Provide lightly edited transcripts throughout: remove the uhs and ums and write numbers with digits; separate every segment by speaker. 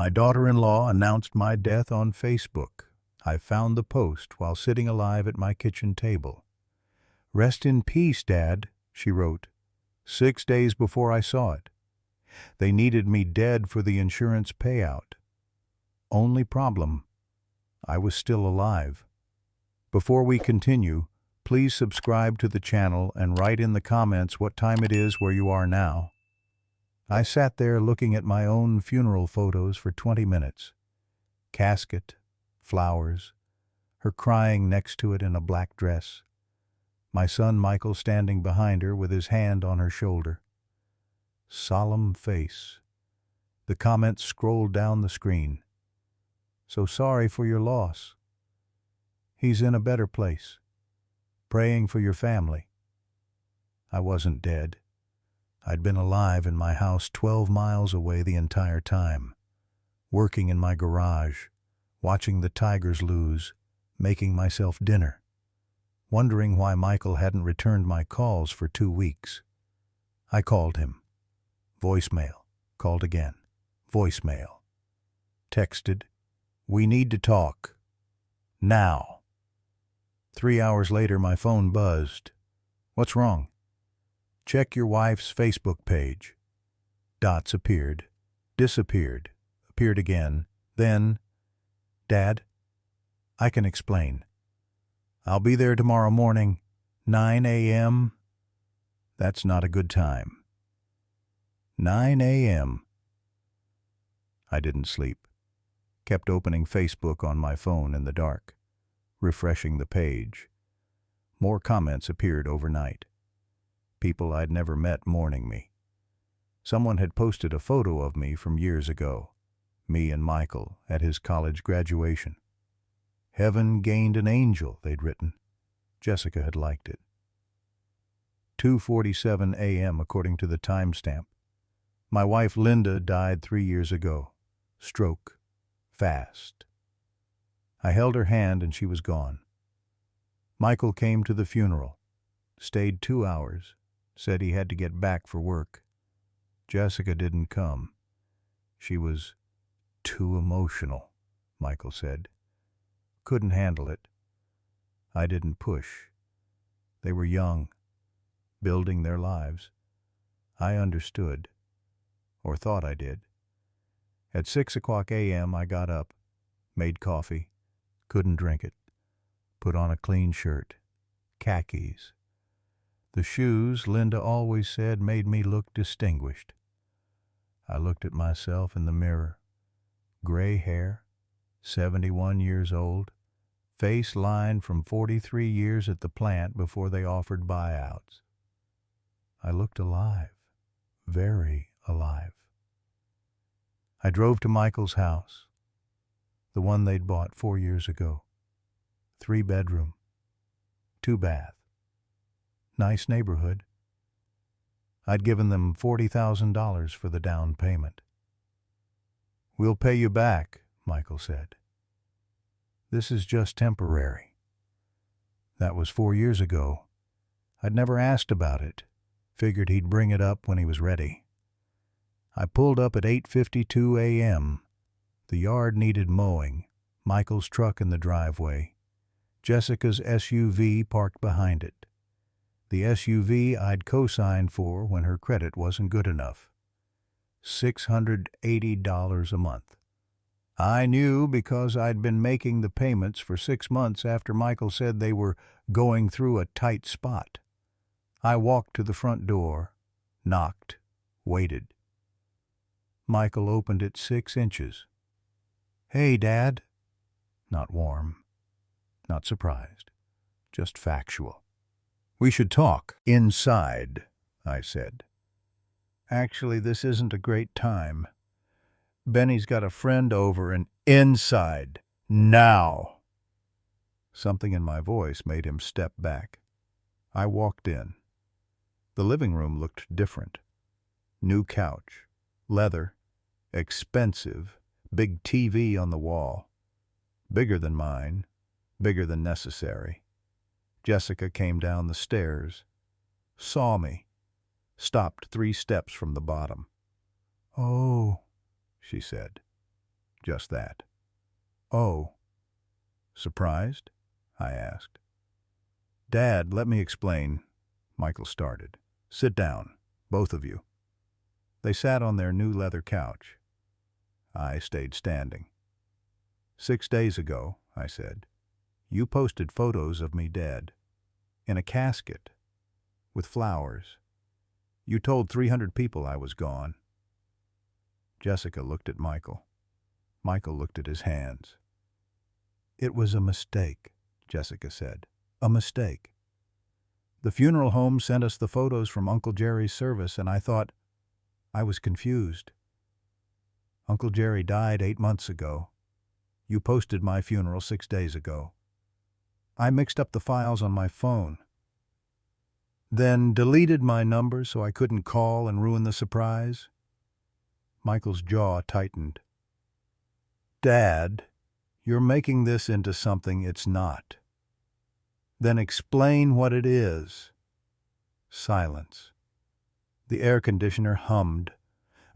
Speaker 1: My daughter-in-law announced my death on Facebook. I found the post while sitting alive at my kitchen table. "Rest in peace, Dad," she wrote, 6 days before I saw it. They needed me dead for the insurance payout. Only problem, I was still alive. Before we continue, please subscribe to the channel and write in the comments what time it is where you are now. I sat there looking at my own funeral photos for 20 minutes. Casket, flowers, her crying next to it in a black dress. My son Michael standing behind her with his hand on her shoulder. Solemn face. The comments scrolled down the screen. "So sorry for your loss. He's in a better place. Praying for your family." I wasn't dead. I'd been alive in my house 12 miles away the entire time, working in my garage, watching the Tigers lose, making myself dinner, wondering why Michael hadn't returned my calls for 2 weeks. I called him. Voicemail. Called again. Voicemail. Texted, "We need to talk. Now." 3 hours later, my phone buzzed. "What's wrong?" "Check your wife's Facebook page." Dots appeared, disappeared, appeared again, then, "Dad, I can explain. I'll be there tomorrow morning, 9 a.m. That's not a good time. 9 a.m. I didn't sleep. Kept opening Facebook on my phone in the dark, refreshing the page. More comments appeared overnight. People I'd never met mourning me. Someone had posted a photo of me from years ago, me and Michael at his college graduation. "Heaven gained an angel," they'd written. Jessica had liked it. 2:47 a.m. according to the timestamp. My wife Linda died 3 years ago. Stroke. Fast. I held her hand and she was gone. Michael came to the funeral. Stayed 2 hours. Said he had to get back for work. Jessica didn't come. She was too emotional, Michael said. Couldn't handle it. I didn't push. They were young, building their lives. I understood, or thought I did. At 6:00 a.m. I got up, made coffee, couldn't drink it, put on a clean shirt, khakis. The shoes, Linda always said, made me look distinguished. I looked at myself in the mirror. Gray hair, 71 years old, face lined from 43 years at the plant before they offered buyouts. I looked alive, very alive. I drove to Michael's house, the one they'd bought 4 years ago. 3-bedroom, 2-bath. Nice neighborhood. I'd given them $40,000 for the down payment. "We'll pay you back," Michael said. "This is just temporary." That was 4 years ago. I'd never asked about it. Figured he'd bring it up when he was ready. I pulled up at 8:52 a.m. The yard needed mowing. Michael's truck in the driveway. Jessica's SUV parked behind it. The SUV I'd co-signed for when her credit wasn't good enough. $680 a month. I knew because I'd been making the payments for 6 months after Michael said they were going through a tight spot. I walked to the front door, knocked, waited. Michael opened it 6 inches. "Hey, Dad." Not warm, not surprised, just factual. "We should talk inside," I said. "Actually, this isn't a great time. Benny's got a friend over and—" "Inside, now." Something in my voice made him step back. I walked in. The living room looked different. New couch, leather, expensive, big TV on the wall. Bigger than mine, bigger than necessary. Jessica came down the stairs, saw me, stopped 3 steps from the bottom. "Oh," she said. Just that. Oh. Surprised? I asked. Dad, let me explain. Michael started. Sit down, both of you. They sat on their new leather couch. I stayed standing. 6 days ago, I said, you posted photos of me dead, in a casket, with flowers. You told 300 people I was gone. Jessica looked at Michael. Michael looked at his hands. It was a mistake, Jessica said. A mistake. The funeral home sent us the photos from Uncle Jerry's service, and I thought I was confused. Uncle Jerry died 8 months ago. You posted my funeral 6 days ago. I mixed up the files on my phone, then deleted my number so I couldn't call and ruin the surprise. Michael's jaw tightened. Dad, you're making this into something it's not. Then explain what it is. Silence. The air conditioner hummed.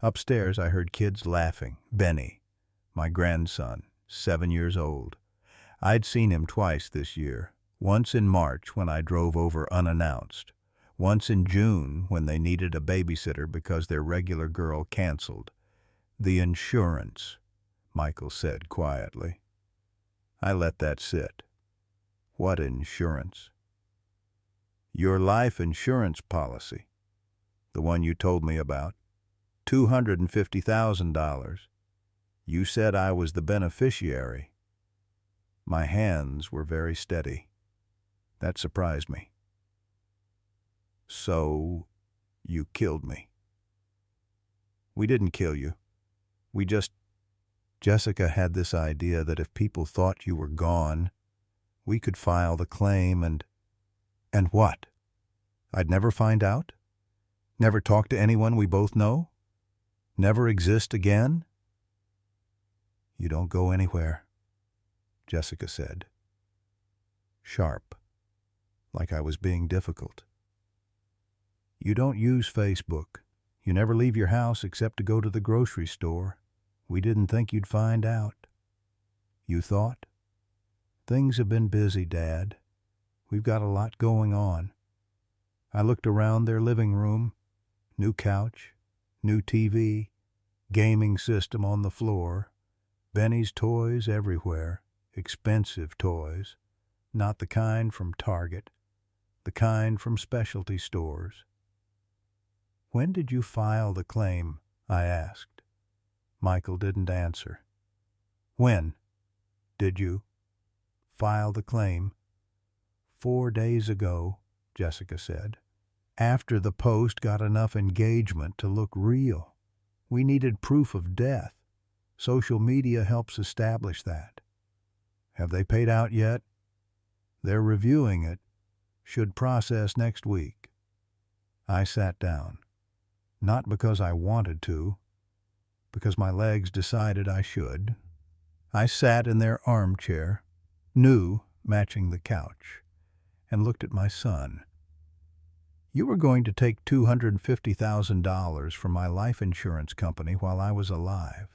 Speaker 1: Upstairs I heard kids laughing. Benny, my grandson, 7 years old. I'd seen him twice this year. Once in March when I drove over unannounced. Once in June when they needed a babysitter because their regular girl canceled. The insurance, Michael said quietly. I let that sit. What insurance? Your life insurance policy. The one you told me about. $250,000. You said I was the beneficiary. My hands were very steady. That surprised me. So, you killed me. We didn't kill you. We just... Jessica had this idea that if people thought you were gone, we could file the claim and what? I'd never find out? Never talk to anyone we both know? Never exist again? You don't go anywhere, Jessica said. Sharp, like I was being difficult. You don't use Facebook. You never leave your house except to go to the grocery store. We didn't think you'd find out. You thought? Things have been busy, Dad. We've got a lot going on. I looked around their living room. New couch, new TV, gaming system on the floor, Benny's toys everywhere, expensive toys, not the kind from Target, the kind from specialty stores. When did you file the claim? I asked. Michael didn't answer. When did you file the claim? 4 days ago, Jessica said. After the post got enough engagement to look real. We needed proof of death. Social media helps establish that. Have they paid out yet? They're reviewing it. Should process next week. I sat down. Not because I wanted to, because my legs decided I should. I sat in their armchair, new, matching the couch, and looked at my son. You were going to take $250,000 from my life insurance company while I was alive.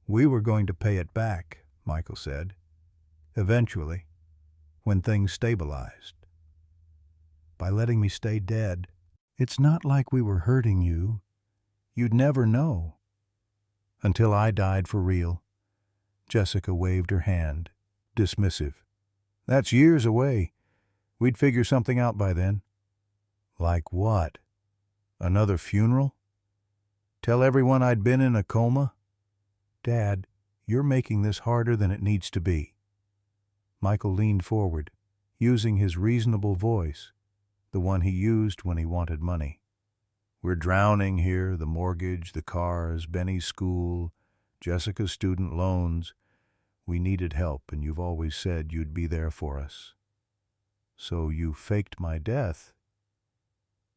Speaker 1: We were going to pay it back, Michael said, eventually, when things stabilized. By letting me stay dead. It's not like we were hurting you. You'd never know. Until I died for real. Jessica waved her hand, dismissive. That's years away. We'd figure something out by then. Like what? Another funeral? Tell everyone I'd been in a coma? Dad, you're making this harder than it needs to be. Michael leaned forward, using his reasonable voice, the one he used when he wanted money. We're drowning here, the mortgage, the cars, Benny's school, Jessica's student loans. We needed help, and you've always said you'd be there for us. So you faked my death?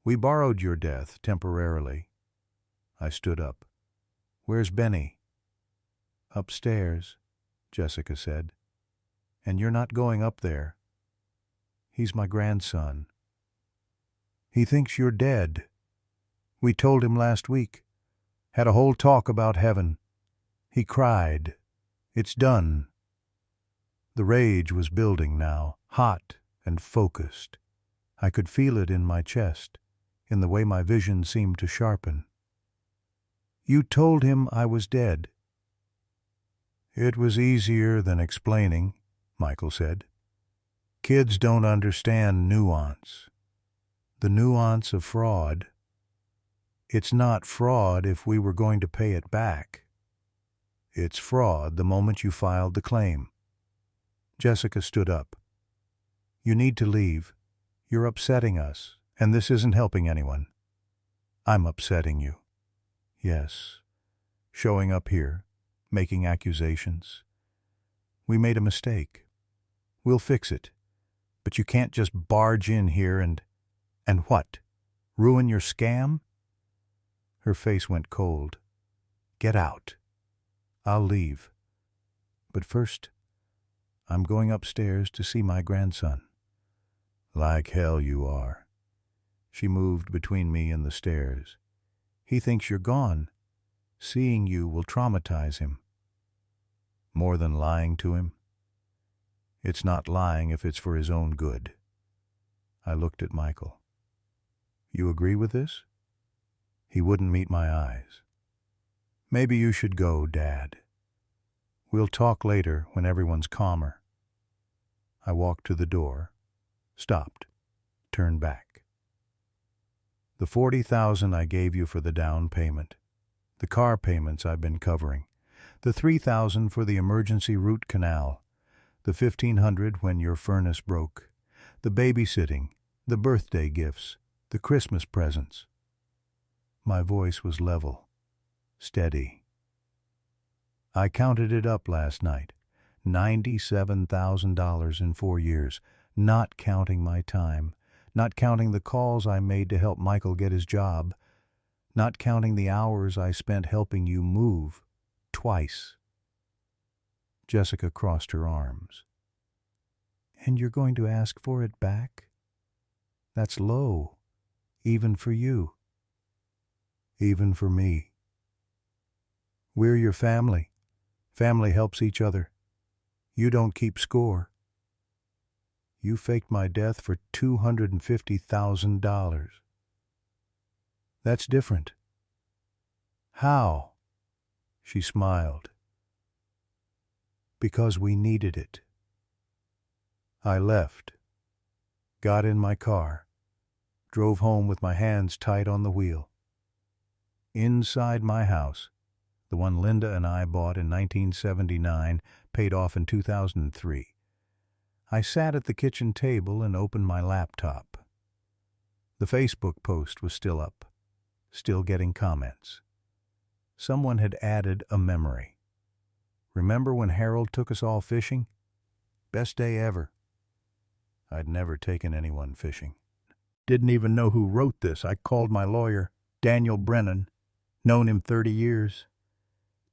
Speaker 1: We borrowed your death, temporarily. I stood up. Where's Benny? Upstairs, Jessica said. And you're not going up there. He's my grandson. He thinks you're dead. We told him last week. Had a whole talk about heaven. He cried, "It's done." The rage was building now, hot and focused. I could feel it in my chest, in the way my vision seemed to sharpen. "You told him I was dead." "It was easier than explaining," Michael said. "Kids don't understand nuance. The nuance of fraud. It's not fraud if we were going to pay it back. It's fraud the moment you filed the claim." Jessica stood up. "You need to leave. You're upsetting us, and this isn't helping anyone." "I'm upsetting you." "Yes. Showing up here, making accusations. We made a mistake. We'll fix it. But you can't just barge in here and what? Ruin your scam?" Her face went cold. "Get out. I'll leave. But first, I'm going upstairs to see my grandson." "Like hell you are." She moved between me and the stairs. "He thinks you're gone. Seeing you will traumatize him." "More than lying to him?" "It's not lying if it's for his own good." I looked at Michael. "You agree with this?" He wouldn't meet my eyes. "Maybe you should go, Dad. We'll talk later when everyone's calmer." I walked to the door, stopped, turned back. "The $40,000 I gave you for the down payment, the car payments I've been covering, the $3,000 for the emergency root canal, the $1,500 when your furnace broke, the babysitting, the birthday gifts, the Christmas presents." My voice was level, steady. "I counted it up last night. $97,000 in 4 years, not counting my time, not counting the calls I made to help Michael get his job, not counting the hours I spent helping you move, twice." Jessica crossed her arms. "And you're going to ask for it back? That's low, even for you." "Even for me. We're your family. Family helps each other. You don't keep score. You faked my death for $250,000. That's different." "How?" She smiled. "Because we needed it." I left, got in my car, drove home with my hands tight on the wheel. Inside my house, the one Linda and I bought in 1979, paid off in 2003, I sat at the kitchen table and opened my laptop. The Facebook post was still up, still getting comments. Someone had added a memory. "Remember when Harold took us all fishing? Best day ever." I'd never taken anyone fishing. Didn't even know who wrote this. I called my lawyer, Daniel Brennan. Known him 30 years.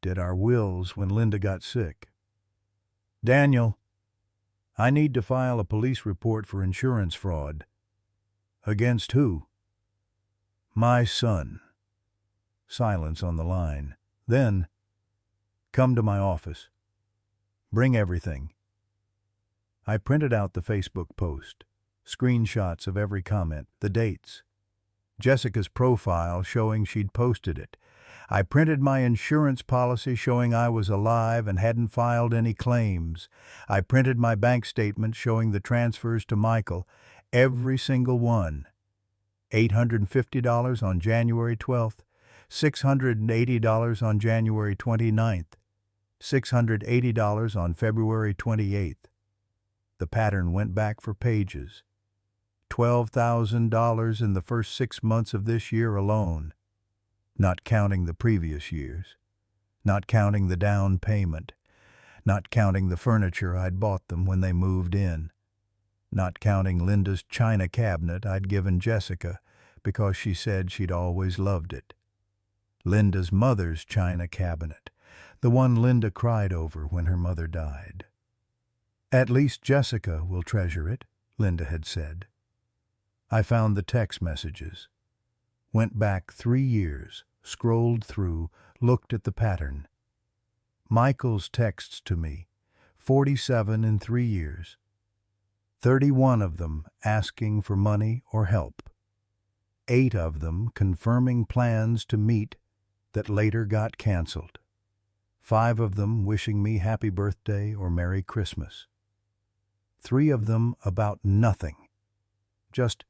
Speaker 1: Did our wills when Linda got sick. "Daniel, I need to file a police report for insurance fraud." "Against who?" "My son." Silence on the line. Then, "Come to my office. Bring everything." I printed out the Facebook post, screenshots of every comment, the dates. Jessica's profile showing she'd posted it. I printed my insurance policy showing I was alive and hadn't filed any claims. I printed my bank statement showing the transfers to Michael, every single one. $850 on January 12th, $680 on January 29th, $680 on February 28th. The pattern went back for pages. $12,000 in the first 6 months of this year alone, not counting the previous years, not counting the down payment, not counting the furniture I'd bought them when they moved in, not counting Linda's china cabinet I'd given Jessica because she said she'd always loved it, Linda's mother's china cabinet, the one Linda cried over when her mother died. "At least Jessica will treasure it," Linda had said. I found the text messages, went back 3 years, scrolled through, looked at the pattern. Michael's texts to me, 47 in 3 years, 31 of them asking for money or help, 8 of them confirming plans to meet that later got canceled, 5 of them wishing me happy birthday or Merry Christmas, 3 of them about nothing, just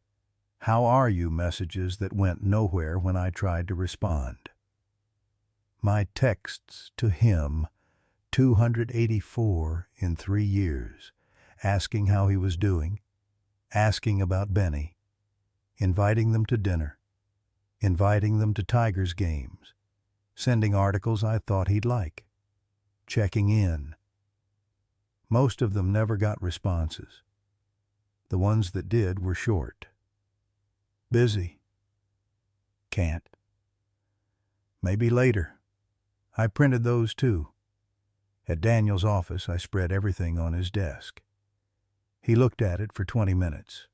Speaker 1: "How are you?" messages that went nowhere when I tried to respond. My texts to him, 284 in 3 years, asking how he was doing, asking about Benny, inviting them to dinner, inviting them to Tigers games, sending articles I thought he'd like, checking in. Most of them never got responses. The ones that did were short. Busy. Can't. Maybe later. I printed those too. At Daniel's office, I spread everything on his desk. He looked at it for 20 minutes.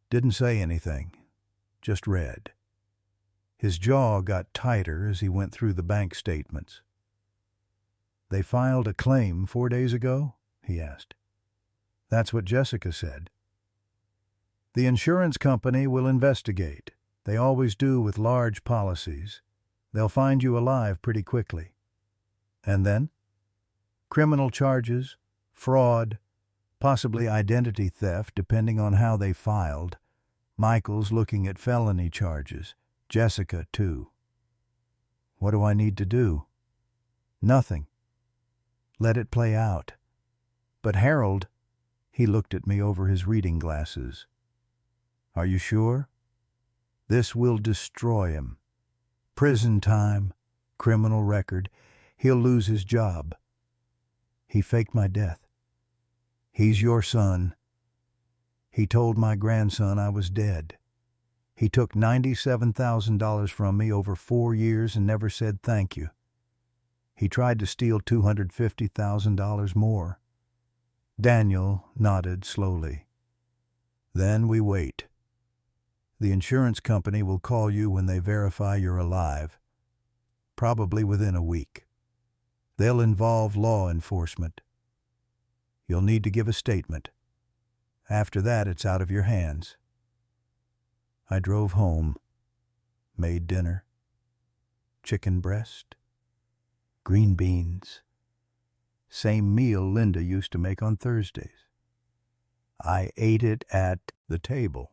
Speaker 1: Didn't say anything, just read. His jaw got tighter as he went through the bank statements. "They filed a claim 4 days ago?" he asked. "That's what Jessica said." "The insurance company will investigate. They always do with large policies. They'll find you alive pretty quickly." "And then?" "Criminal charges, fraud, possibly identity theft, depending on how they filed. Michael's looking at felony charges. Jessica, too." "What do I need to do?" "Nothing. Let it play out." "But Harold," he looked at me over his reading glasses. "Are you sure? This will destroy him. Prison time, criminal record. He'll lose his job. He faked my death. He's your son. He told my grandson I was dead. He took $97,000 from me over 4 years and never said thank you. He tried to steal $250,000 more." Daniel nodded slowly. "Then we wait. The insurance company will call you when they verify you're alive, probably within a week. They'll involve law enforcement. You'll need to give a statement. After that, it's out of your hands." I drove home, made dinner. Chicken breast, green beans, same meal Linda used to make on Thursdays. I ate it at the table.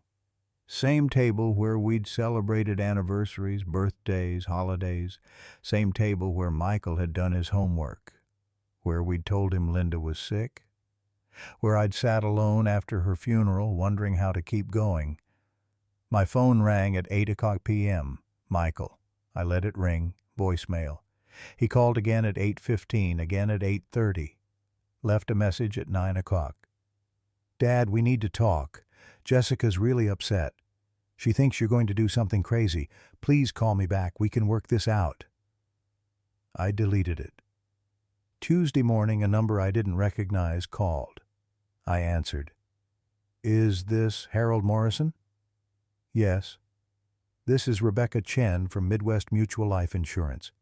Speaker 1: Same table where we'd celebrated anniversaries, birthdays, holidays. Same table where Michael had done his homework. Where we'd told him Linda was sick. Where I'd sat alone after her funeral, wondering how to keep going. My phone rang at 8:00 p.m. Michael. I let it ring. Voicemail. He called again at 8:15, again at 8:30. Left a message at 9:00. "Dad, we need to talk. Jessica's really upset. She thinks you're going to do something crazy. Please call me back. We can work this out." I deleted it. Tuesday morning, a number I didn't recognize called. I answered. "Is this Harold Morrison?" "Yes." "This is Rebecca Chen from Midwest Mutual Life Insurance.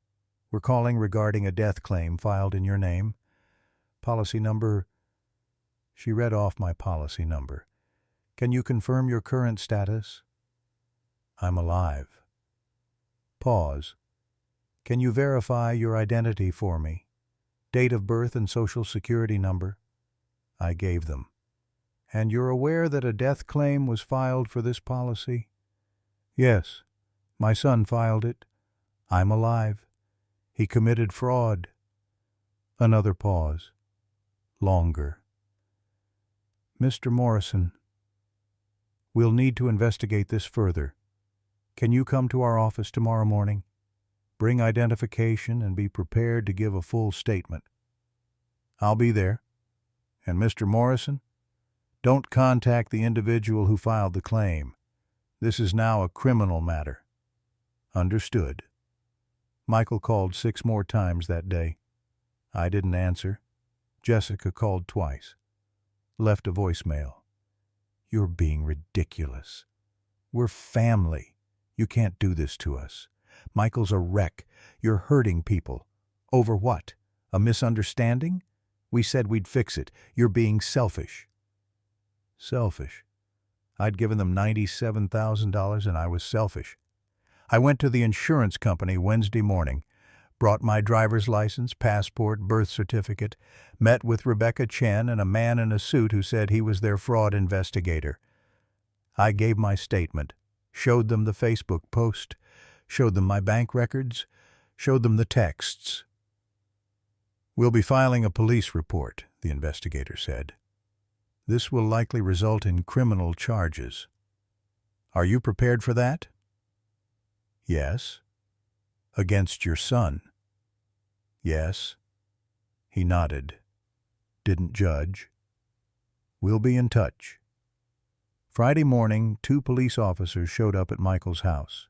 Speaker 1: We're calling regarding a death claim filed in your name. Policy number—" She read off my policy number. "Can you confirm your current status?" "I'm alive." Pause. "Can you verify your identity for me? Date of birth and social security number?" I gave them. "And you're aware that a death claim was filed for this policy?" "Yes. My son filed it. I'm alive. He committed fraud." Another pause. Longer. "Mr. Morrison, we'll need to investigate this further. Can you come to our office tomorrow morning? Bring identification and be prepared to give a full statement." "I'll be there. And Mr. Morrison, don't contact the individual who filed the claim. This is now a criminal matter." "Understood." Michael called 6 more times that day. I didn't answer. Jessica called twice. Left a voicemail. "You're being ridiculous. We're family. You can't do this to us. Michael's a wreck. You're hurting people. Over what? A misunderstanding? We said we'd fix it. You're being selfish. Selfish. I'd given them $97,000 and I was selfish. I went to the insurance company Wednesday morning, brought my driver's license, passport, birth certificate, met with Rebecca Chen and a man in a suit who said he was their fraud investigator. I gave my statement, showed them the Facebook post, showed them my bank records, showed them the texts. We'll be filing a police report, the investigator said. This will likely result in criminal charges. Are you prepared for that? Yes. Against your son? Yes. He nodded. Didn't judge. We'll be in touch. Friday morning, 2 police officers showed up at Michael's house.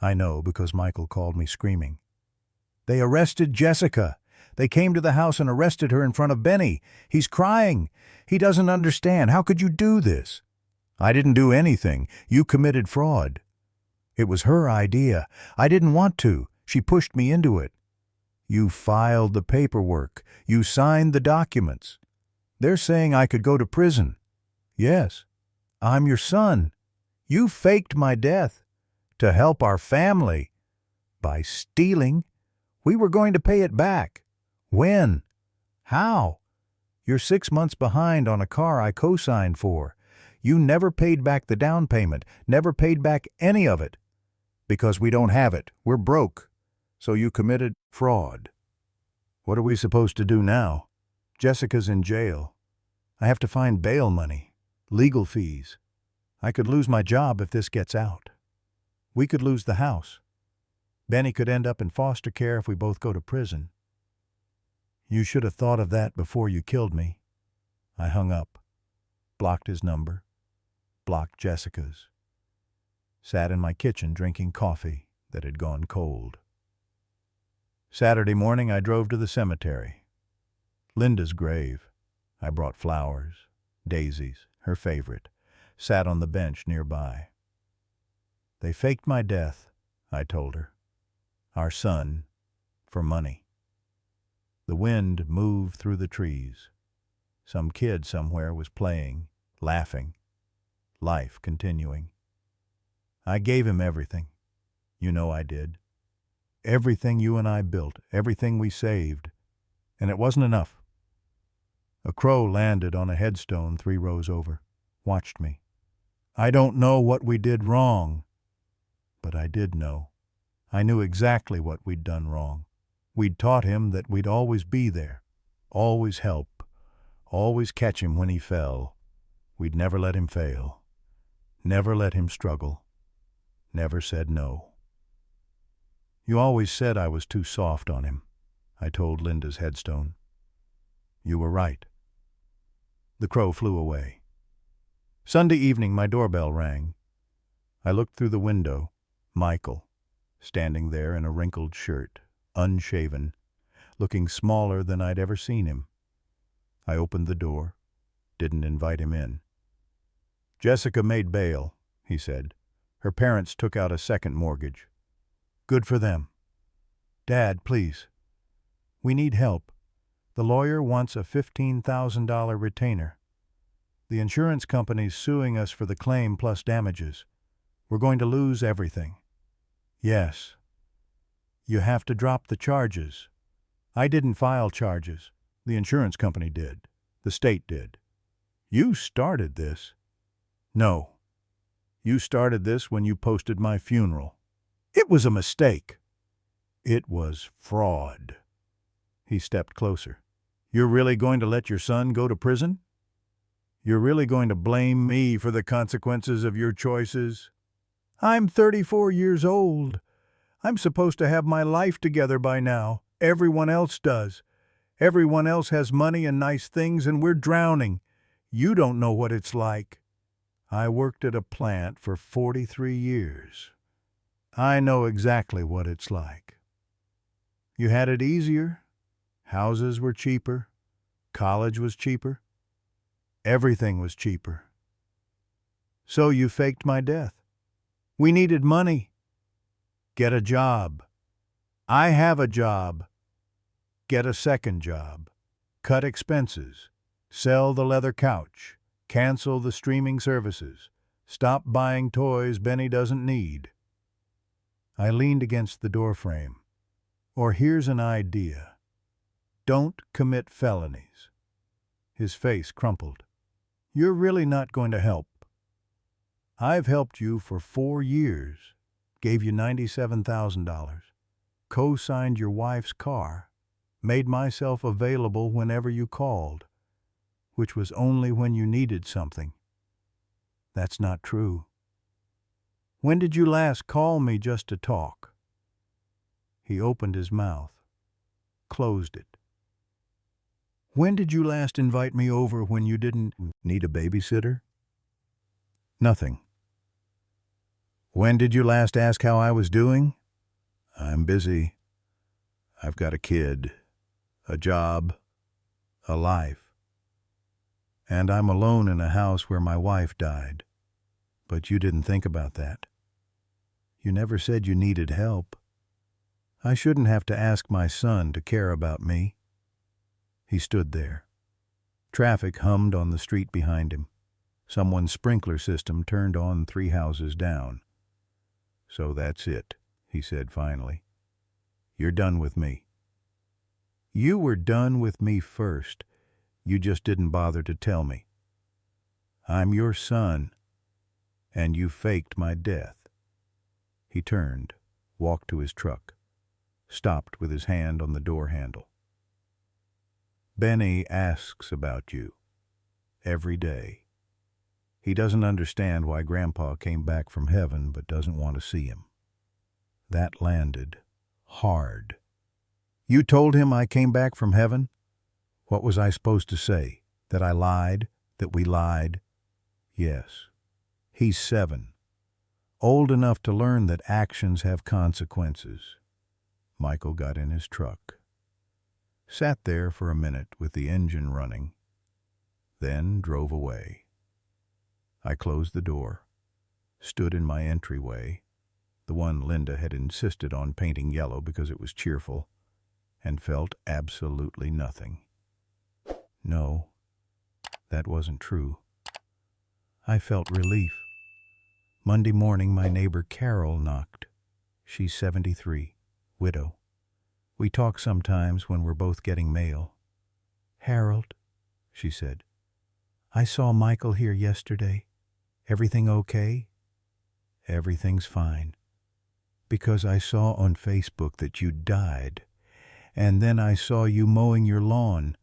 Speaker 1: I know because Michael called me screaming. They arrested Jessica. They came to the house and arrested her in front of Benny. He's crying. He doesn't understand. How could you do this? I didn't do anything. You committed fraud. It was her idea. I didn't want to. She pushed me into it. You filed the paperwork. You signed the documents. They're saying I could go to prison. Yes. I'm your son. You faked my death to help our family. By stealing, we were going to pay it back. When? How? You're 6 months behind on a car I co-signed for. You never paid back the down payment, never paid back any of it. Because we don't have it. We're broke. So you committed fraud. What are we supposed to do now? Jessica's in jail. I have to find bail money, legal fees. I could lose my job if this gets out. We could lose the house. Benny could end up in foster care if we both go to prison. You should have thought of that before you killed me. I hung up, blocked his number, blocked Jessica's. Sat in my kitchen drinking coffee that had gone cold. Saturday morning I drove to the cemetery. Linda's grave. I brought flowers, daisies, her favorite, sat on the bench nearby. They faked my death, I told her. Our son, for money. The wind moved through the trees. Some kid somewhere was playing, laughing, life continuing. I gave him everything. You know I did. Everything you and I built, everything we saved. And it wasn't enough. A crow landed on a headstone 3 rows over, watched me. I don't know what we did wrong, but I did know. I knew exactly what we'd done wrong. We'd taught him that we'd always be there, always help, always catch him when he fell. We'd never let him fail, never let him struggle, never said no. You always said I was too soft on him, I told Linda's headstone. You were right. The crow flew away. Sunday evening my doorbell rang. I looked through the window. Michael, standing there in a wrinkled shirt, unshaven, looking smaller than I'd ever seen him. I opened the door, didn't invite him in. Jessica made bail, he said. Her parents took out a second mortgage. Good for them. Dad, please. We need help. The lawyer wants a $15,000 retainer. The insurance company's suing us for the claim plus damages. We're going to lose everything. Yes. You have to drop the charges. I didn't file charges. The insurance company did. The state did. You started this. No. You started this when you posted my funeral. It was a mistake. It was fraud. He stepped closer. You're really going to let your son go to prison? You're really going to blame me for the consequences of your choices? I'm 34 years old. I'm supposed to have my life together by now. Everyone else does. Everyone else has money and nice things, and we're drowning. You don't know what it's like. I worked at a plant for 43 years. I know exactly what it's like. You had it easier. Houses were cheaper. College was cheaper. Everything was cheaper. So you faked my death. We needed money. Get a job. I have a job. Get a second job. Cut expenses. Sell the leather couch. Cancel the streaming services. Stop buying toys Benny doesn't need. I leaned against the doorframe. Or here's an idea. Don't commit felonies. His face crumpled. You're really not going to help. I've helped you for 4 years, gave you $97,000, co-signed your wife's car, made myself available whenever you called, which was only when you needed something. That's not true. When did you last call me just to talk? He opened his mouth, closed it. When did you last invite me over when you didn't need a babysitter? Nothing. When did you last ask how I was doing? I'm busy. I've got a kid, a job, a life. And I'm alone in a house where my wife died. But you didn't think about that. You never said you needed help. I shouldn't have to ask my son to care about me. He stood there. Traffic hummed on the street behind him. Someone's sprinkler system turned on 3 houses down. So that's it, he said finally. You're done with me. You were done with me first. You just didn't bother to tell me. I'm your son, and you faked my death. He turned, walked to his truck, stopped with his hand on the door handle. Benny asks about you every day. He doesn't understand why Grandpa came back from heaven but doesn't want to see him. That landed hard. You told him I came back from heaven? What was I supposed to say? That I lied? That we lied? Yes. He's 7. Old enough to learn that actions have consequences. Michael got in his truck. Sat there for a minute with the engine running, then drove away. I closed the door, stood in my entryway, the one Linda had insisted on painting yellow because it was cheerful, and felt absolutely nothing. No, that wasn't true. I felt relief. Monday morning, my neighbor Carol knocked. She's 73, widow. We talk sometimes when we're both getting mail. Harold, she said, I saw Michael here yesterday. Everything okay? Everything's fine. Because I saw on Facebook that you died, and then I saw you mowing your lawn,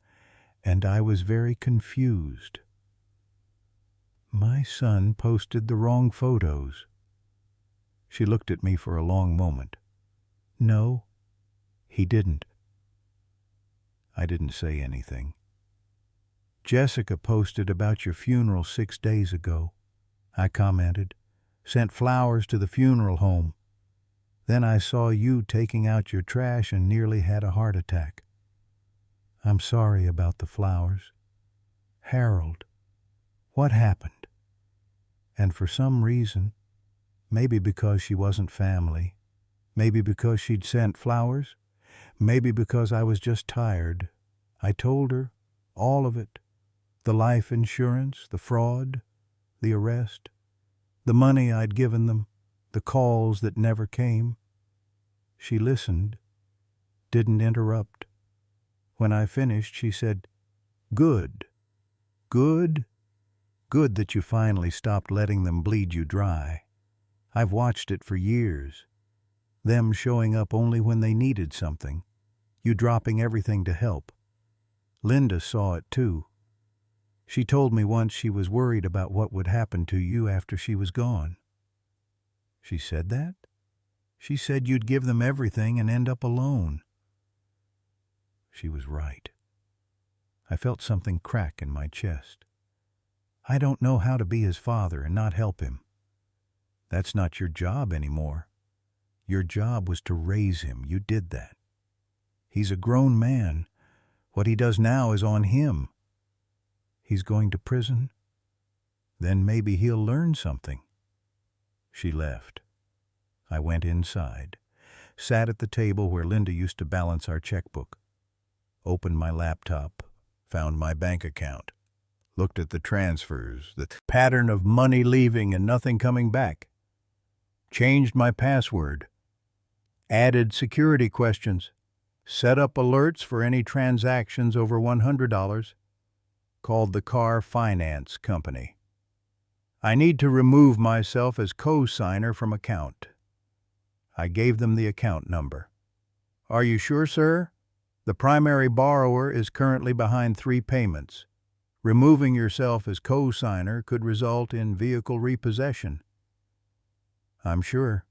Speaker 1: and I was very confused. My son posted the wrong photos. She looked at me for a long moment. No, he didn't. I didn't say anything. Jessica posted about your funeral 6 days ago. I commented, sent flowers to the funeral home. Then I saw you taking out your trash and nearly had a heart attack. I'm sorry about the flowers. Harold, what happened? And for some reason, maybe because she wasn't family, maybe because she'd sent flowers, maybe because I was just tired, I told her all of it. The life insurance, the fraud, the arrest, the money I'd given them, the calls that never came. She listened, didn't interrupt. When I finished, she said, Good. Good that you finally stopped letting them bleed you dry. I've watched it for years. Them showing up only when they needed something. You dropping everything to help. Linda saw it too. She told me once she was worried about what would happen to you after she was gone. She said that? She said you'd give them everything and end up alone. She was right. I felt something crack in my chest. I don't know how to be his father and not help him. That's not your job anymore. Your job was to raise him. You did that. He's a grown man. What he does now is on him. He's going to prison. Then maybe he'll learn something. She left. I went inside, sat at the table where Linda used to balance our checkbook. Opened my laptop, found my bank account, looked at the transfers, the pattern of money leaving and nothing coming back. Changed my password, added security questions, set up alerts for any transactions over $100, called the car finance company. I need to remove myself as co-signer from account. I gave them the account number. Are you sure, sir? The primary borrower is currently behind 3 payments. Removing yourself as co-signer could result in vehicle repossession. I'm sure.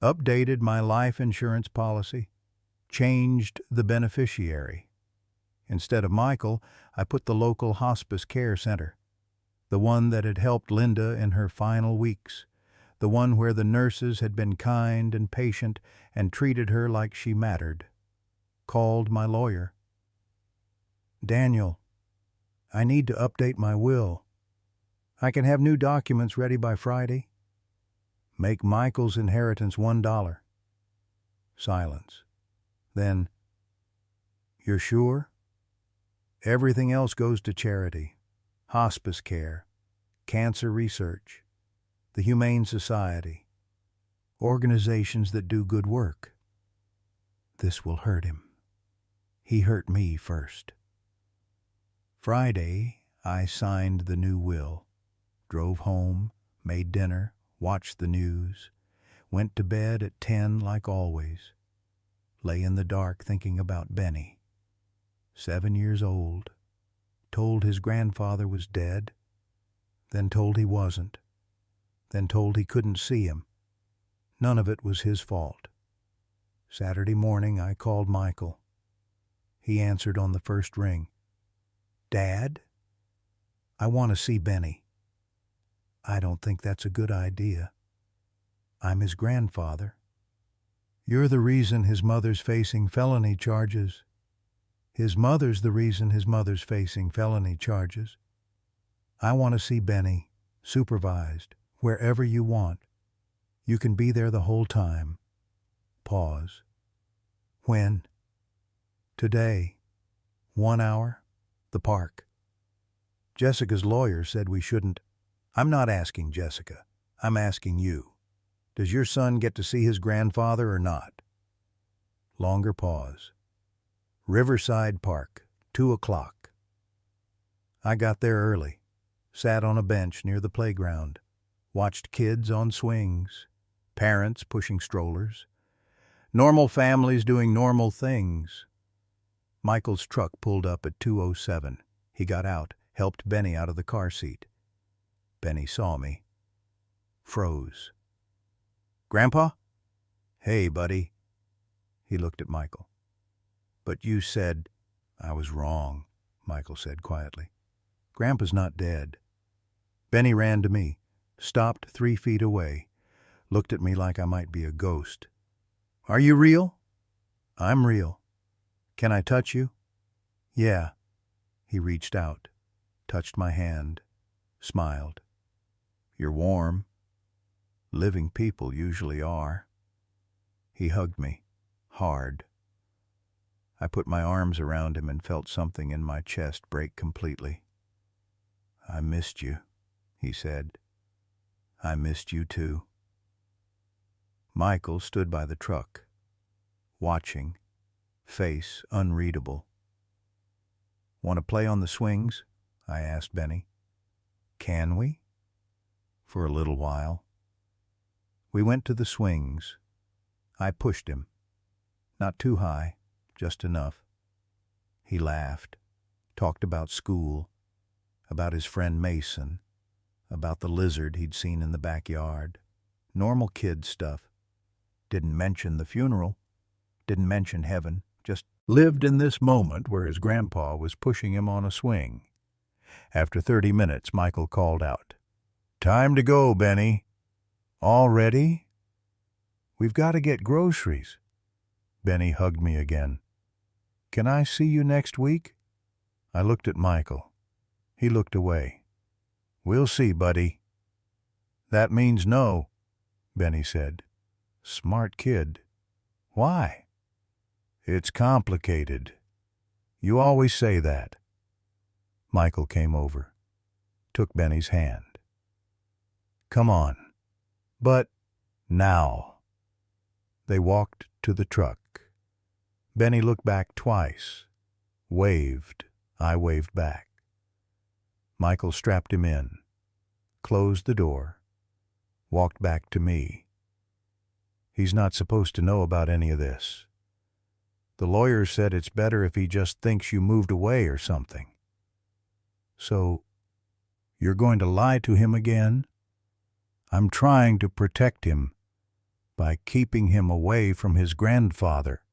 Speaker 1: Updated my life insurance policy. Changed the beneficiary. Instead of Michael, I put the local hospice care center. The one that had helped Linda in her final weeks. The one where the nurses had been kind and patient and treated her like she mattered. Called my lawyer. Daniel, I need to update my will. I can have new documents ready by Friday. Make Michael's inheritance $1. Silence. Then, you're sure? Everything else goes to charity, hospice care, cancer research, the Humane Society, organizations that do good work. This will hurt him. He hurt me first. Friday, I signed the new will, drove home, made dinner, watched the news, went to bed at 10 like always, lay in the dark thinking about Benny, 7 years old, told his grandfather was dead, then told he wasn't, then told he couldn't see him. None of it was his fault. Saturday morning, I called Michael. He answered on the first ring. Dad, I want to see Benny. I don't think that's a good idea. I'm his grandfather. You're the reason his mother's facing felony charges. His mother's the reason his mother's facing felony charges. I want to see Benny, supervised, wherever you want. You can be there the whole time. Pause. When? Today. 1 hour. The park. Jessica's lawyer said we shouldn't. I'm not asking Jessica. I'm asking you. Does your son get to see his grandfather or not? Longer pause. Riverside Park, 2 o'clock. I got there early, sat on a bench near the playground, watched kids on swings, parents pushing strollers, normal families doing normal things. Michael's truck pulled up at 2:07. He got out, helped Benny out of the car seat. Benny saw me. Froze. Grandpa? Hey, buddy. He looked at Michael. But you said... I was wrong, Michael said quietly. Grandpa's not dead. Benny ran to me, stopped 3 feet away, looked at me like I might be a ghost. Are you real? I'm real. Can I touch you? Yeah. He reached out, touched my hand, smiled. You're warm. Living people usually are. He hugged me, hard. I put my arms around him and felt something in my chest break completely. I missed you, he said. I missed you too. Michael stood by the truck, watching, face unreadable. Want to play on the swings? I asked Benny. Can we? For a little while. We went to the swings. I pushed him. Not too high, just enough. He laughed, talked about school, about his friend Mason, about the lizard he'd seen in the backyard. Normal kid stuff. Didn't mention the funeral, didn't mention heaven, just lived in this moment where his grandpa was pushing him on a swing. After 30 minutes, Michael called out, Time to go, Benny. All ready? We've got to get groceries. Benny hugged me again. Can I see you next week? I looked at Michael. He looked away. We'll see, buddy. That means no, Benny said. Smart kid. Why? It's complicated. You always say that. Michael came over, took Benny's hand. Come on. But now. They walked to the truck. Benny looked back twice, waved. I waved back. Michael strapped him in, closed the door, walked back to me. He's not supposed to know about any of this. The lawyer said it's better if he just thinks you moved away or something. So, you're going to lie to him again? I'm trying to protect him by keeping him away from his grandfather.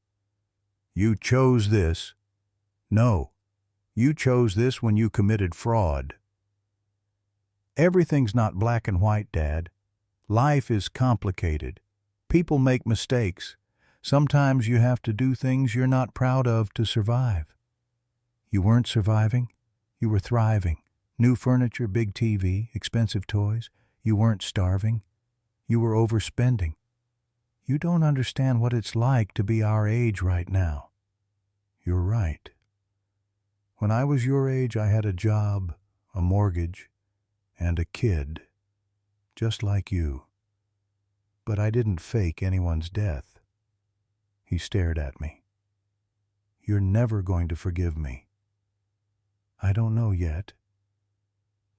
Speaker 1: You chose this. No, you chose this when you committed fraud. Everything's not black and white, Dad. Life is complicated. People make mistakes. Sometimes you have to do things you're not proud of to survive. You weren't surviving. You were thriving. New furniture, big TV, expensive toys. You weren't starving. You were overspending. You don't understand what it's like to be our age right now. You're right. When I was your age, I had a job, a mortgage, and a kid, just like you. But I didn't fake anyone's death. He stared at me. You're never going to forgive me. I don't know yet.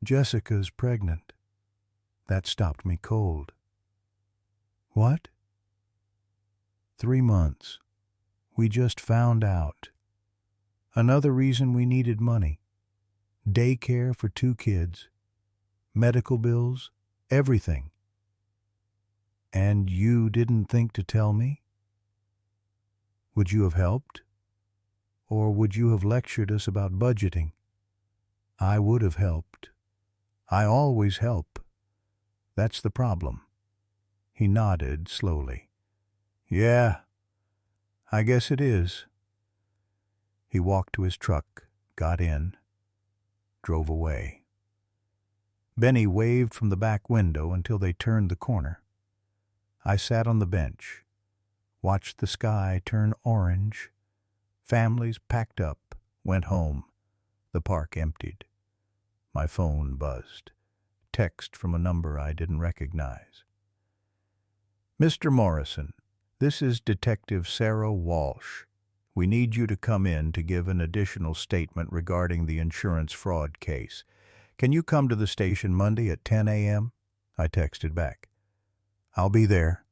Speaker 1: Jessica's pregnant. That stopped me cold. What? 3 months. We just found out. Another reason we needed money. Daycare for 2 kids. Medical bills. Everything. And you didn't think to tell me? Would you have helped? Or would you have lectured us about budgeting? I would have helped. I always help. That's the problem. He nodded slowly. Yeah, I guess it is. He walked to his truck, got in, drove away. Benny waved from the back window until they turned the corner. I sat on the bench, watched the sky turn orange. Families packed up, went home. The park emptied. My phone buzzed. Text from a number I didn't recognize. Mr. Morrison, this is Detective Sarah Walsh. We need you to come in to give an additional statement regarding the insurance fraud case. Can you come to the station Monday at 10 a.m.? I texted back. I'll be there.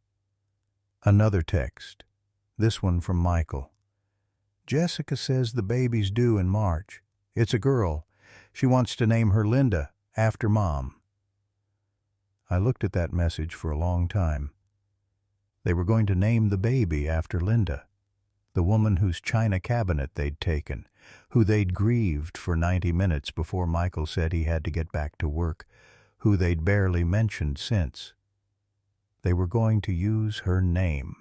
Speaker 1: Another text. This one from Michael. Jessica says the baby's due in March. It's a girl. She wants to name her Linda, after Mom. I looked at that message for a long time. They were going to name the baby after Linda, the woman whose china cabinet they'd taken, who they'd grieved for 90 minutes before Michael said he had to get back to work, who they'd barely mentioned since. They were going to use her name.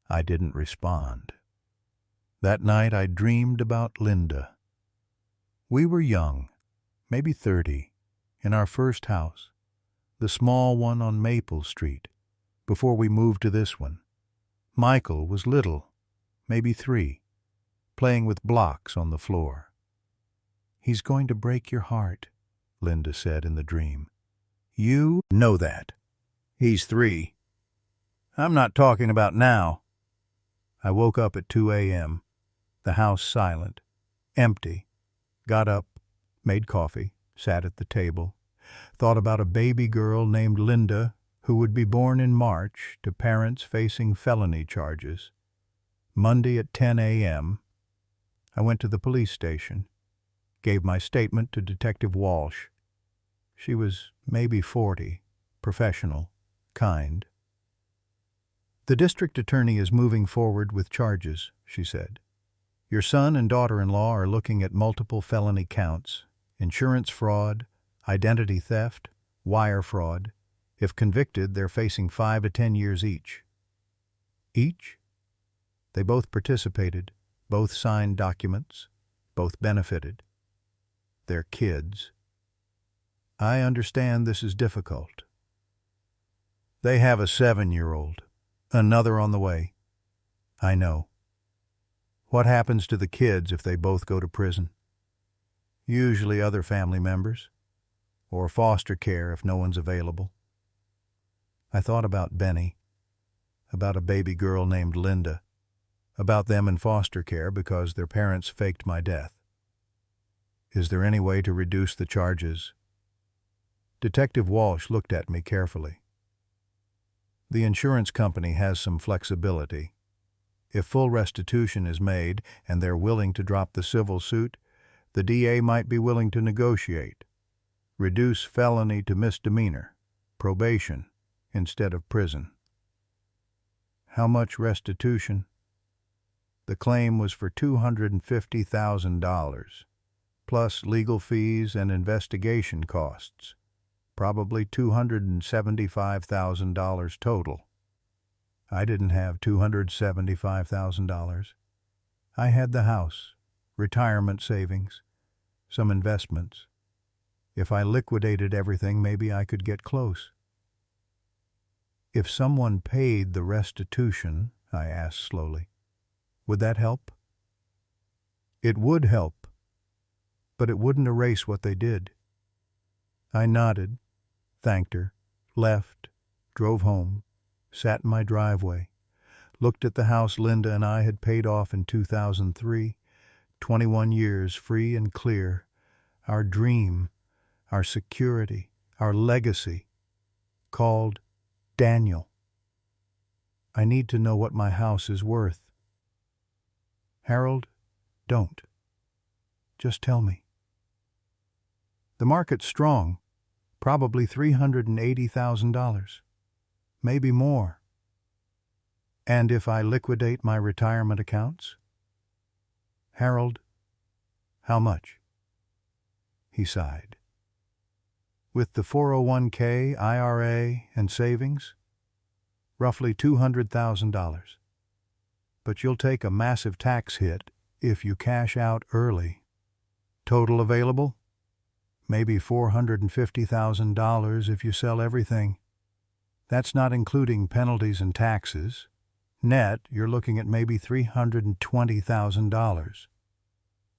Speaker 1: I didn't respond. That night I dreamed about Linda. We were young, maybe 30, in our first house, the small one on Maple Street, before we moved to this one. Michael was little, maybe 3, playing with blocks on the floor. He's going to break your heart, Linda said in the dream. You know that. He's 3. I'm not talking about now. I woke up at 2 a.m., the house silent, empty, got up, made coffee, sat at the table, thought about a baby girl named Linda who would be born in March to parents facing felony charges. Monday at 10 a.m., I went to the police station, gave my statement to Detective Walsh. She was maybe 40, professional, kind. The district attorney is moving forward with charges, she said. Your son and daughter-in-law are looking at multiple felony counts, insurance fraud, identity theft, wire fraud. If convicted, they're facing 5 to 10 years each. Each? They both participated, both signed documents, both benefited. They're kids. I understand this is difficult. They have a 7-year-old, another on the way. I know. What happens to the kids if they both go to prison? Usually other family members, or foster care if no one's available. I thought about Benny, about a baby girl named Linda, about them in foster care because their parents faked my death. Is there any way to reduce the charges? Detective Walsh looked at me carefully. The insurance company has some flexibility. If full restitution is made and they're willing to drop the civil suit, the DA might be willing to negotiate. Reduce felony to misdemeanor, probation, instead of prison. How much restitution? The claim was for $250,000, plus legal fees and investigation costs, probably $275,000 total. I didn't have $275,000. I had the house, retirement savings, some investments. If I liquidated everything, maybe I could get close. If someone paid the restitution, I asked slowly, would that help? It would help, but it wouldn't erase what they did. I nodded, thanked her, left, drove home, sat in my driveway, looked at the house Linda and I had paid off in 2003, 21 years free and clear, our dream, our security, our legacy, called Daniel. I need to know what my house is worth. Harold, don't. Just tell me. The market's strong, probably $380,000, maybe more. And if I liquidate my retirement accounts? Harold, how much? He sighed. With the 401k, IRA, and savings, roughly $200,000. But you'll take a massive tax hit if you cash out early. Total available? Maybe $450,000 if you sell everything. That's not including penalties and taxes. Net, you're looking at maybe $320,000.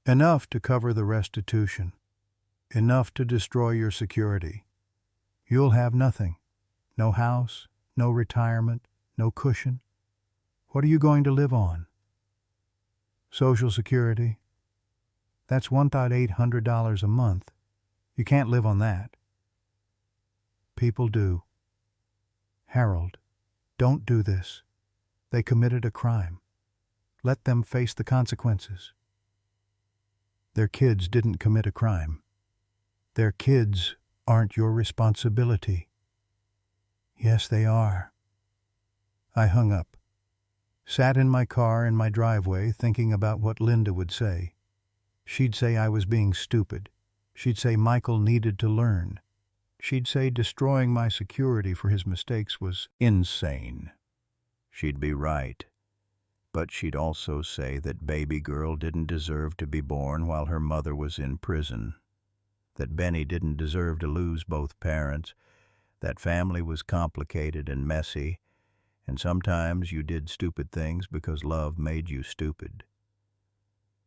Speaker 1: Enough to cover the restitution. Enough to destroy your security. You'll have nothing. No house, no retirement, no cushion. What are you going to live on? Social Security? That's $1,800 a month. You can't live on that. People do. Harold, don't do this. They committed a crime. Let them face the consequences. Their kids didn't commit a crime. Their kids aren't your responsibility. Yes, they are. I hung up, sat in my car in my driveway thinking about what Linda would say. She'd say I was being stupid. She'd say Michael needed to learn. She'd say destroying my security for his mistakes was insane. She'd be right. But she'd also say that baby girl didn't deserve to be born while her mother was in prison. That Benny didn't deserve to lose both parents. That family was complicated and messy, and sometimes you did stupid things because love made you stupid.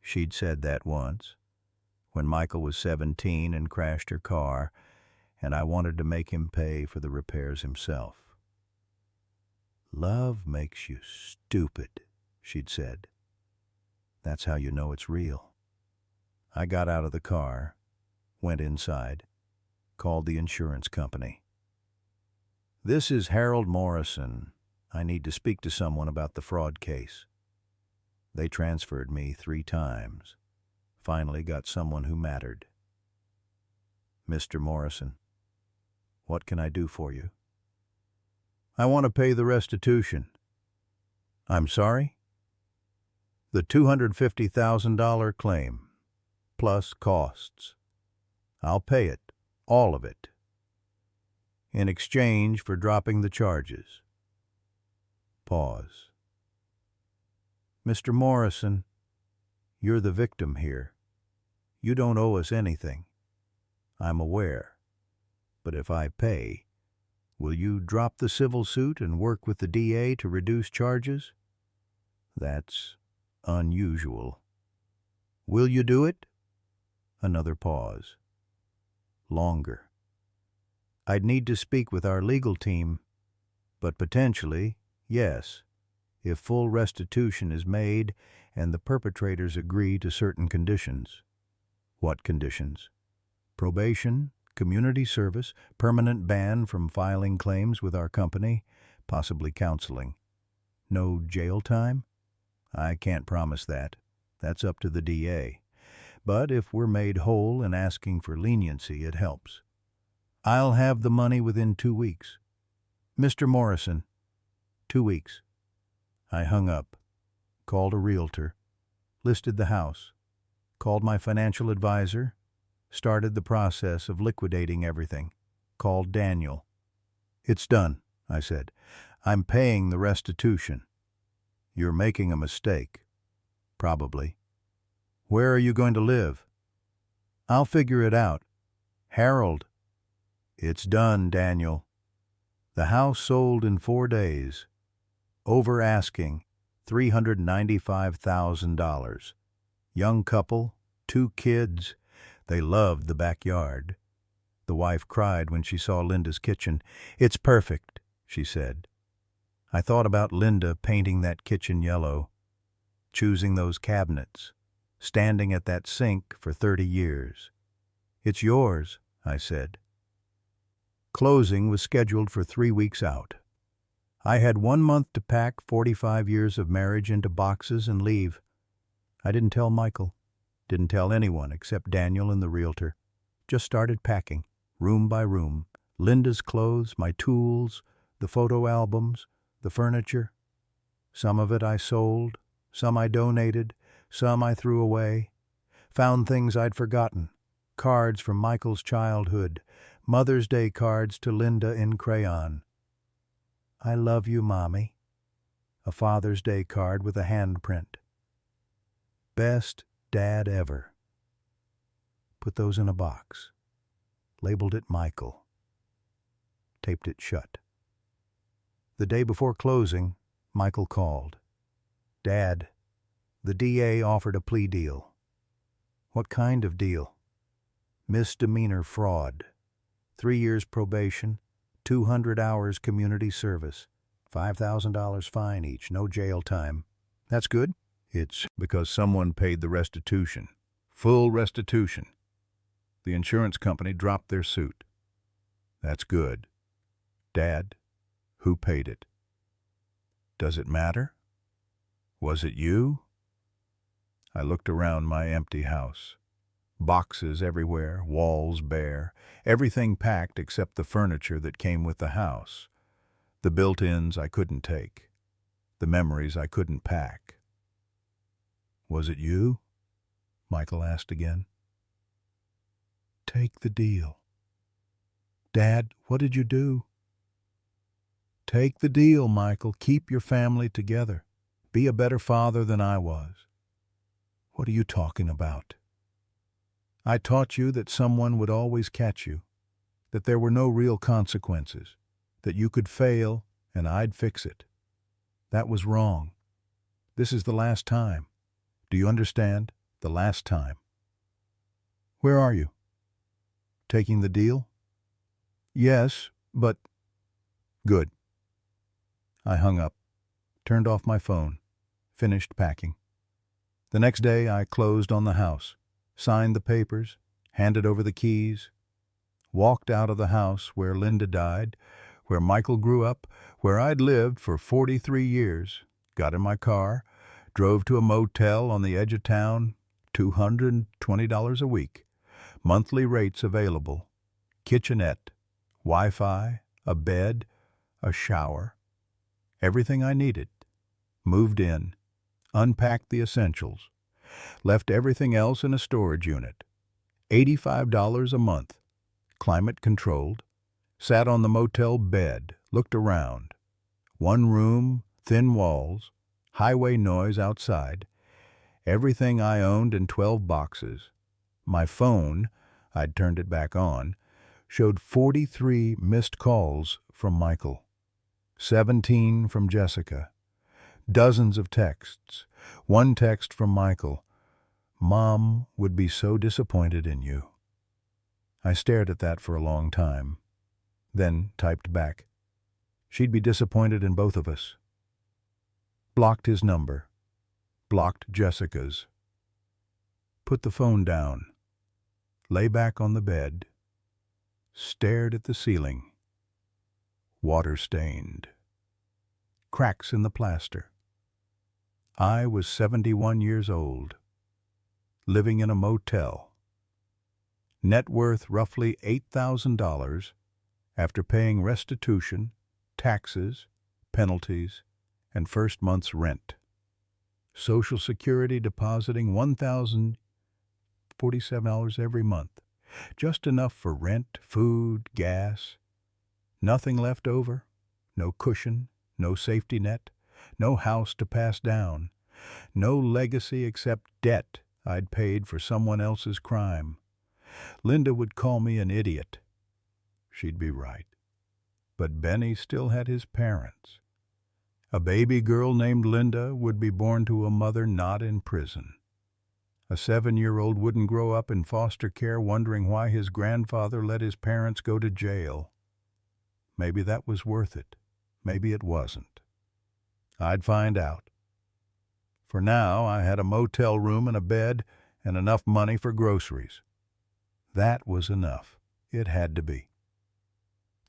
Speaker 1: She'd said that once, when Michael was 17 and crashed her car, and I wanted to make him pay for the repairs himself. Love makes you stupid, she'd said. That's how you know it's real. I got out of the car, went inside, called the insurance company. This is Harold Morrison. I need to speak to someone about the fraud case. They transferred me 3 times. Finally got someone who mattered. Mr. Morrison, what can I do for you? I want to pay the restitution. I'm sorry? The $250,000 claim, plus costs. I'll pay it, all of it, in exchange for dropping the charges. Pause. Mr. Morrison, you're the victim here. You don't owe us anything. I'm aware. But if I pay, will you drop the civil suit and work with the DA to reduce charges? That's unusual. Will you do it? Another pause. Longer. I'd need to speak with our legal team, but potentially, yes, if full restitution is made and the perpetrators agree to certain conditions. What conditions? Probation, community service, permanent ban from filing claims with our company, possibly counseling. No jail time? I can't promise that. That's up to the DA. But if we're made whole and asking for leniency, it helps. I'll have the money within 2 weeks. Mr. Morrison, 2 weeks. I hung up, called a realtor, listed the house, called my financial advisor, started the process of liquidating everything, called Daniel. It's done, I said. I'm paying the restitution. You're making a mistake. Probably. Where are you going to live? I'll figure it out. Harold. It's done, Daniel. The house sold in 4 days. Over asking, $395,000. Young couple, 2 kids. They loved the backyard. The wife cried when she saw Linda's kitchen. It's perfect, she said. I thought about Linda painting that kitchen yellow, choosing those cabinets, standing at that sink for 30 years. It's yours, I said. Closing was scheduled for 3 weeks out. I had 1 month to pack 45 years of marriage into boxes and leave. I didn't tell Michael, didn't tell anyone except Daniel and the realtor. Just started packing, room by room, Linda's clothes, my tools, the photo albums, the furniture. Some of it I sold, some I donated, some I threw away. Found things I'd forgotten, cards from Michael's childhood, Mother's Day cards to Linda in crayon. I love you, Mommy. A Father's Day card with a handprint. Best dad ever. Put those in a box. Labeled it Michael. Taped it shut. The day before closing, Michael called. Dad, the DA offered a plea deal. What kind of deal? Misdemeanor fraud. 3 years probation, 200 hours community service, $5,000 fine each, no jail time. That's good? It's because someone paid the restitution. Full restitution. The insurance company dropped their suit. That's good. Dad, who paid it? Does it matter? Was it you? I looked around my empty house. Boxes everywhere, walls bare, everything packed except the furniture that came with the house. The built-ins I couldn't take. The memories I couldn't pack. Was it you? Michael asked again. Take the deal. Dad, what did you do? Take the deal, Michael. Keep your family together. Be a better father than I was. What are you talking about? I taught you that someone would always catch you, that there were no real consequences, that you could fail and I'd fix it. That was wrong. This is the last time. Do you understand? The last time. Where are you? Taking the deal? Yes, but... Good. I hung up, turned off my phone, finished packing. The next day I closed on the house, signed the papers, handed over the keys, walked out of the house where Linda died, where Michael grew up, where I'd lived for 43 years, got in my car, drove to a motel on the edge of town, $220 a week, monthly rates available, kitchenette, Wi-Fi, a bed, a shower, everything I needed, moved in, unpacked the essentials, left everything else in a storage unit, $85 a month, climate-controlled, sat on the motel bed, looked around. 1 room, thin walls, highway noise outside, everything I owned in 12 boxes. My phone, I'd turned it back on, showed 43 missed calls from Michael, 17 from Jessica, dozens of texts, One text from Michael. Mom would be so disappointed in you. I stared at that for a long time, then typed back. She'd be disappointed in both of us. Blocked his number. Blocked Jessica's. Put the phone down. Lay back on the bed. Stared at the ceiling. Water-stained. Cracks in the plaster. I was 71 years old, living in a motel. Net worth roughly $8,000 after paying restitution, taxes, penalties, and first month's rent. Social Security depositing $1,047 every month, just enough for rent, food, gas. Nothing left over, no cushion, no safety net, no house to pass down, no legacy except debt I'd paid for someone else's crime. Linda would call me an idiot. She'd be right. But Benny still had his parents. A baby girl named Linda would be born to a mother not in prison. A 7-year-old wouldn't grow up in foster care wondering why his grandfather let his parents go to jail. Maybe that was worth it. Maybe it wasn't. I'd find out. For now, I had a motel room and a bed and enough money for groceries. That was enough. It had to be.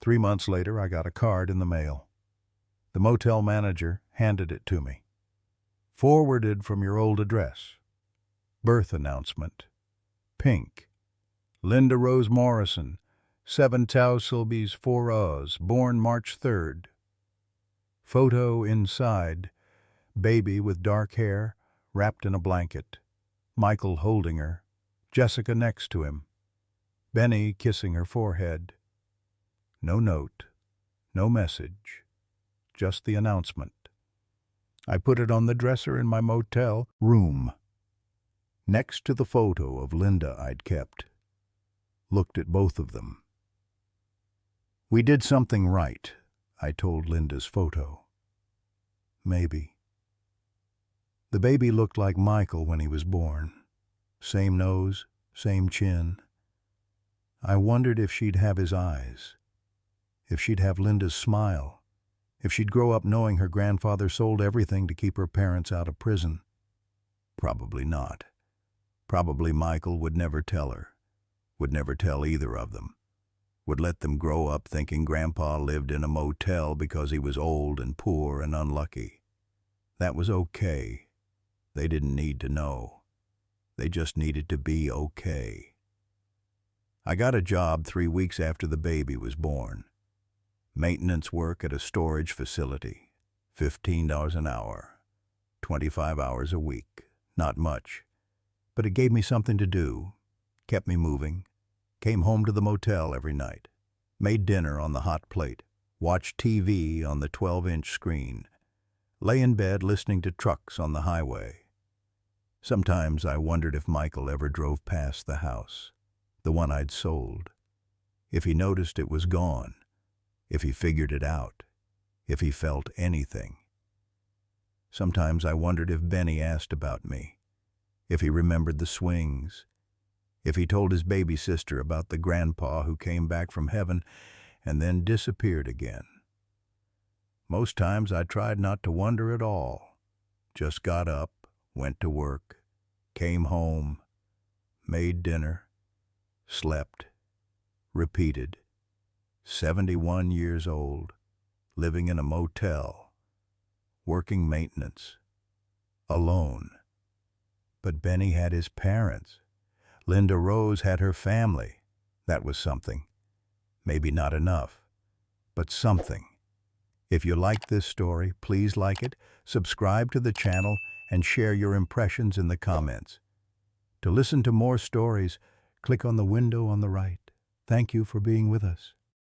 Speaker 1: 3 months later, I got a card in the mail. The motel manager handed it to me. Forwarded from your old address. Birth announcement. Pink. Linda Rose Morrison, 7 Tau Silbies 4 Oz, born March 3rd. Photo inside. Baby with dark hair, wrapped in a blanket. Michael holding her. Jessica next to him. Benny kissing her forehead. No note. No message. Just the announcement. I put it on the dresser in my motel room, next to the photo of Linda I'd kept. Looked at both of them. We did something right, I told Linda's photo. Maybe. The baby looked like Michael when he was born. Same nose, same chin. I wondered if she'd have his eyes, if she'd have Linda's smile, if she'd grow up knowing her grandfather sold everything to keep her parents out of prison. Probably not. Probably Michael would never tell her, would never tell either of them, would let them grow up thinking Grandpa lived in a motel because he was old and poor and unlucky. That was okay. They didn't need to know. They just needed to be okay. I got a job 3 weeks after the baby was born. Maintenance work at a storage facility, $15 an hour, 25 hours a week. Not much, but it gave me something to do, kept me moving, came home to the motel every night, made dinner on the hot plate, watched TV on the 12-inch screen, lay in bed listening to trucks on the highway. Sometimes I wondered if Michael ever drove past the house, the one I'd sold, if he noticed it was gone, if he figured it out, if he felt anything. Sometimes I wondered if Benny asked about me, if he remembered the swings, if he told his baby sister about the grandpa who came back from heaven and then disappeared again. Most times I tried not to wonder at all, just got up, went to work, came home, made dinner, slept, repeated. 71 years old, living in a motel, working maintenance, alone. But Benny had his parents. Linda Rose had her family. That was something. Maybe not enough, but something. If you liked this story, please like it, subscribe to the channel, and share your impressions in the comments. To listen to more stories, click on the window on the right. Thank you for being with us.